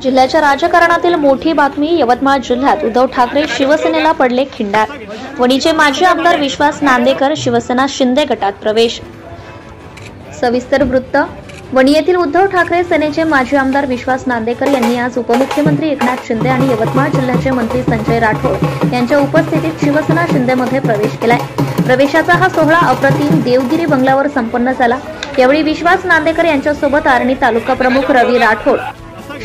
जिल्ह्याच्या राजकारणातील मोठी बातमी। यवतमाळ जिल्ह्यात उद्धव ठाकरे शिवसेनेला पडले खिंडार। वणीचे माजी आमदार विश्वास नांदेकर शिवसेना शिंदे गटात प्रवेश। सविस्तर वृत्त। वणी येथील उद्धव ठाकरे सेनेचे माजी आमदार विश्वास नांदेकर यांनी आज उपमुख्यमंत्री एकनाथ शिंदे आणि यवतमाळ जिल्ह्याचे मंत्री संजय राठोड यांच्या उपस्थितीत शिवसेना शिंदेमध्ये प्रवेश केलाय। प्रवेशाचा हा सोहळा अप्रतिम देवगिरी बंगल्यावर संपन्न झाला। यावेळी विश्वास नांदेकर यांच्यासोबत आर्णी तालुका प्रमुख रवी राठोड,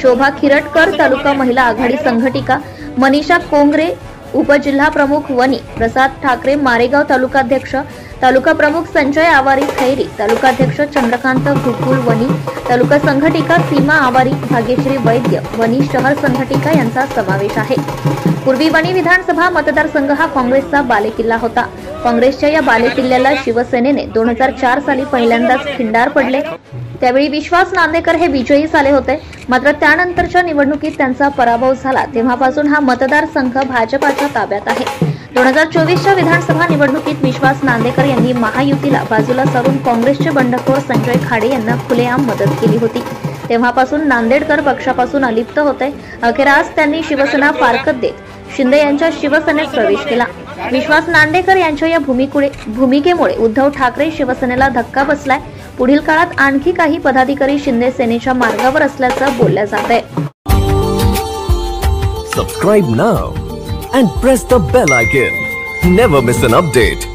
शोभा खिरटकर तालुका महिला आघाडी संघटिका, मनीषा कोंगरे उपजिल्हा प्रमुख वणी, प्रसाद ठाकरे मारेगाव तालुकाध्यक्ष, तालुका प्रमुख संजय आवारी खैरी, तालुकाध्यक्ष चंद्रकांत घुकुल वणी, तालुका संघटिका सीमा आवारी, भाग्यश्री वैद्य वणी शहर संघटिका यांचा समावेश आहे। पूर्वी वणी विधानसभा मतदारसंघ हा काँग्रेसचा बालेकिल्ला होता। काँग्रेसच्या या बालेकिल्ल्याला शिवसेनेने 2004 साली पहिल्यांदाच खिंडार पडले। त्यावेळी विश्वास नांदेकर हे विजयी झाले होते, मात्र त्यानंतरच्या निवडणुकीत त्यांचा पराभव झाला। तेव्हापासून हा मतदारसंघ भाजपाच्या ताब्यात आहे। 2024च्या विधानसभा निवडणुकीत विश्वास नांदेकर यांनी महायुतीला बाजूला सारून काँग्रेसचे बंडखोर संजय खाडे यांना खुलेआम मदत केली होती। तेव्हापासून नांदेडकर पक्षापासून अलिप्त होते। अखेर आज त्यांनी शिवसेना फारकत देत शिंदे यांच्या शिवसेनेत प्रवेश केला। विश्वास नांदेकर यांच्या या भूमिकेमुळे उद्धव ठाकरे शिवसेनेला धक्का बसलाय। पुढील काळात आणखी काही पदाधिकारी शिंदे सेनेच्या मार्गावर असल्याचं बोललं जात आहे। Subscribe now and press the bell icon. Never miss an update.